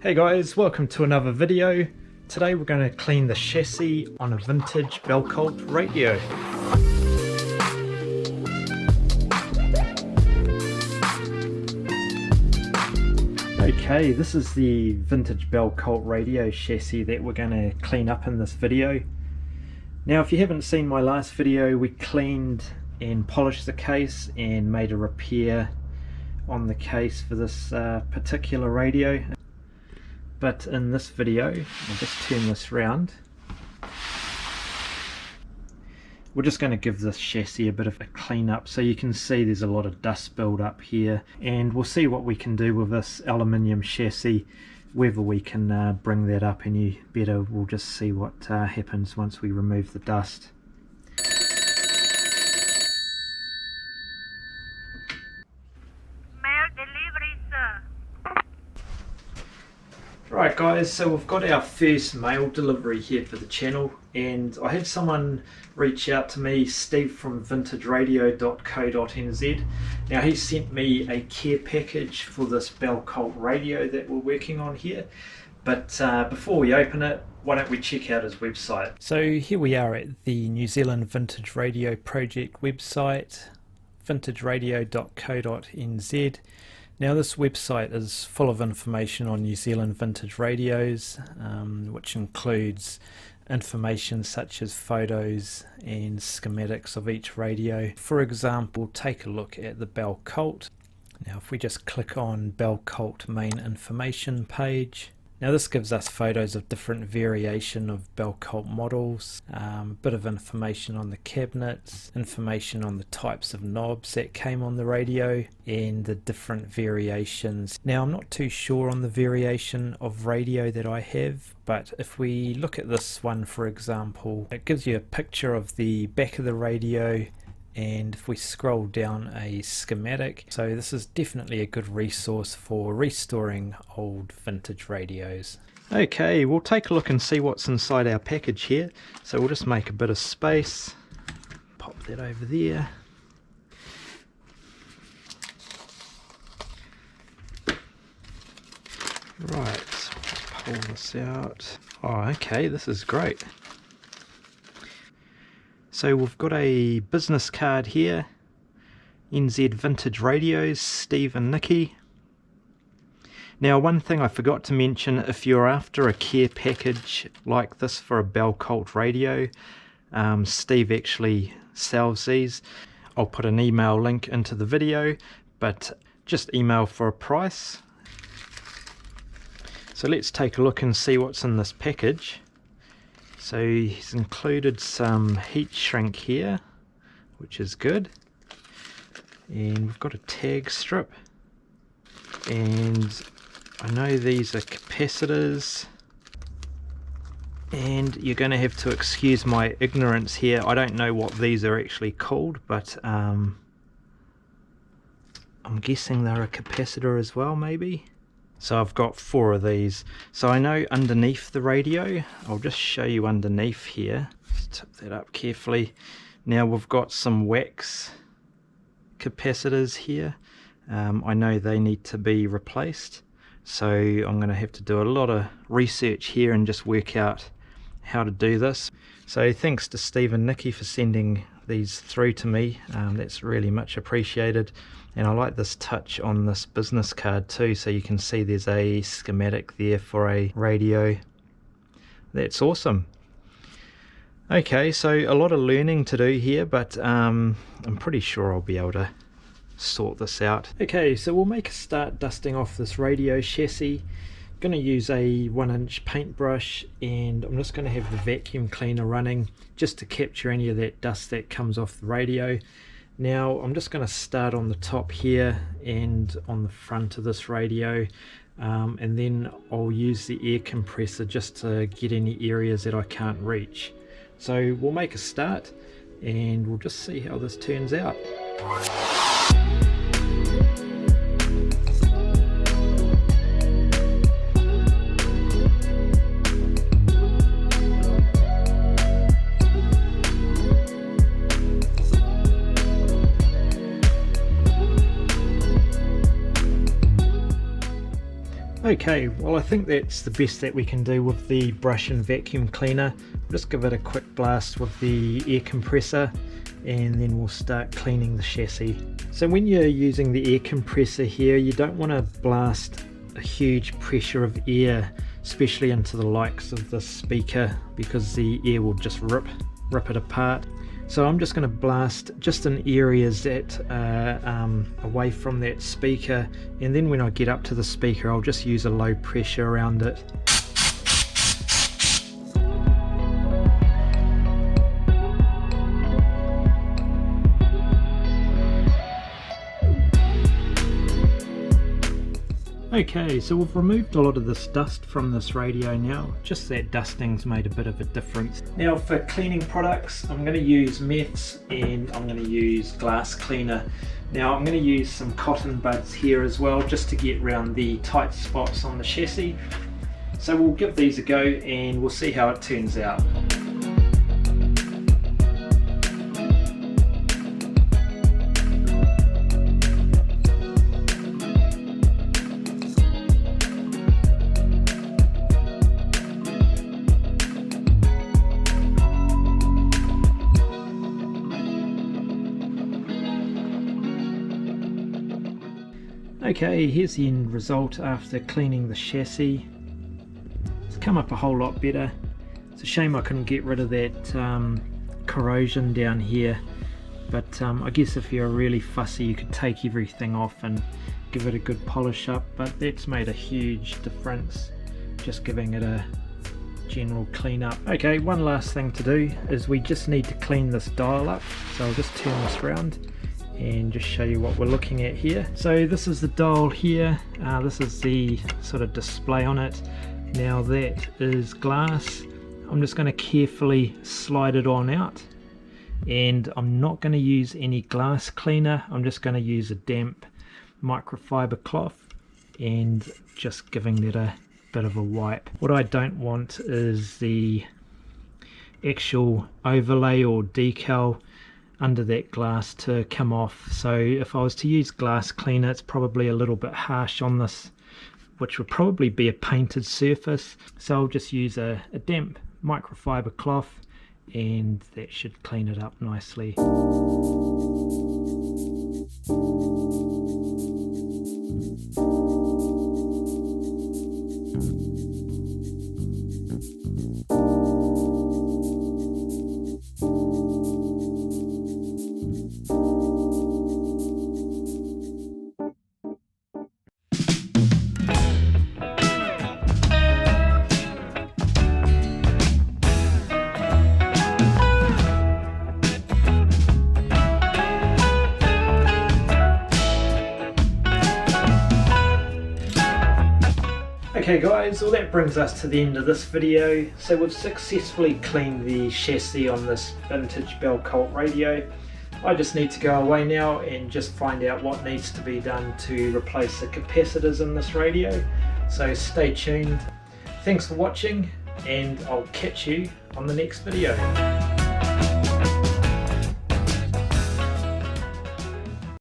Hey guys, welcome to another video. Today we're going to clean the chassis on a vintage Bell Colt radio. Okay, this is the vintage Bell Colt radio chassis that we're going to clean up in this video. Now if you haven't seen my last video, we cleaned and polished the case and made a repair on the case for this particular radio. But in this video, I'll just turn this round. We're just going to give this chassis a bit of a clean up. So you can see there's a lot of dust build up here, and we'll see what we can do with this aluminium chassis, whether we can bring that up any better. We'll just see what happens once we remove the dust. Right guys, so we've got our first mail delivery here for the channel, and I had someone reach out to me, Steve from vintageradio.co.nz. Now he sent me a care package for this Bell Colt radio that we're working on here, but before we open it, why don't we check out his website. So here we are at the New Zealand Vintage Radio Project website, vintageradio.co.nz. Now this website is full of information on New Zealand vintage radios, which includes information such as photos and schematics of each radio. For example, take a look at the Bell Colt. Now if we just click on Bell Colt main information page, now this gives us photos of different variation of Bell Colt models, bit of information on the cabinets, information on the types of knobs that came on the radio, and the different variations. Now I'm not too sure on the variation of radio that I have, but if we look at this one for example, it gives you a picture of the back of the radio, and if we scroll down a schematic, so this is definitely a good resource for restoring old vintage radios. Okay, we'll take a look and see what's inside our package here. So we'll just make a bit of space, pop that over there. Right, pull this out. Oh, okay, this is great. So we've got a business card here, NZ Vintage Radios, Steve and Nikki. Now one thing I forgot to mention, if you're after a care package like this for a Bell Colt radio, Steve actually sells these. I'll put an email link into the video, but just email for a price. So let's take a look and see what's in this package. So he's included some heat shrink here, which is good, and we've got a tag strip, and I know these are capacitors, and you're going to have to excuse my ignorance here. I don't know what these are actually called, but I'm guessing they're a capacitor as well, maybe. So I've got 4 of these. So I know underneath the radio, I'll just show you underneath here. Just tip that up carefully. Now we've got some wax capacitors here. I know they need to be replaced. So I'm going to have to do a lot of research here and just work out how to do this. So thanks to Steve and Nikki for sending these through to me. That's really much appreciated. And I like this touch on this business card too, so you can see there's a schematic there for a radio. That's awesome. Okay, so a lot of learning to do here, but I'm pretty sure I'll be able to sort this out. Okay, so we'll make a start dusting off this radio chassis. Going to use a 1-inch paintbrush, and I'm just going to have the vacuum cleaner running just to capture any of that dust that comes off the radio. Now I'm just going to start on the top here and on the front of this radio, and then I'll use the air compressor just to get any areas that I can't reach. So we'll make a start and we'll just see how this turns out. Okay, well I think that's the best that we can do with the brush and vacuum cleaner. Just give it a quick blast with the air compressor and then we'll start cleaning the chassis. So when you're using the air compressor here, you don't want to blast a huge pressure of air, especially into the likes of the speaker, because the air will just rip it apart. So I'm just going to blast just in areas that are away from that speaker, and then when I get up to the speaker I'll just use a low pressure around it. Okay, so we've removed a lot of this dust from this radio now. Just that dusting's made a bit of a difference. Now for cleaning products, I'm going to use meths and I'm going to use glass cleaner. Now I'm going to use some cotton buds here as well, just to get around the tight spots on the chassis. So we'll give these a go and we'll see how it turns out. Okay, here's the end result after cleaning the chassis. It's come up a whole lot better. It's a shame I couldn't get rid of that corrosion down here, but I guess if you're really fussy you could take everything off and give it a good polish up, but that's made a huge difference, just giving it a general clean up. Okay, one last thing to do is we just need to clean this dial up, so I'll just turn this around and just show you what we're looking at here. So this is the dial here, this is the sort of display on it. Now that is glass. I'm just going to carefully slide it on out, and I'm not going to use any glass cleaner. I'm just going to use a damp microfiber cloth and just giving that a bit of a wipe. What I don't want is the actual overlay or decal under that glass to come off. So if I was to use glass cleaner, it's probably a little bit harsh on this, which would probably be a painted surface. So I'll just use a damp microfiber cloth and that should clean it up nicely. Okay guys, well that brings us to the end of this video. So we've successfully cleaned the chassis on this vintage Bell Colt radio. I just need to go away now and just find out what needs to be done to replace the capacitors in this radio. So stay tuned. Thanks for watching and I'll catch you on the next video.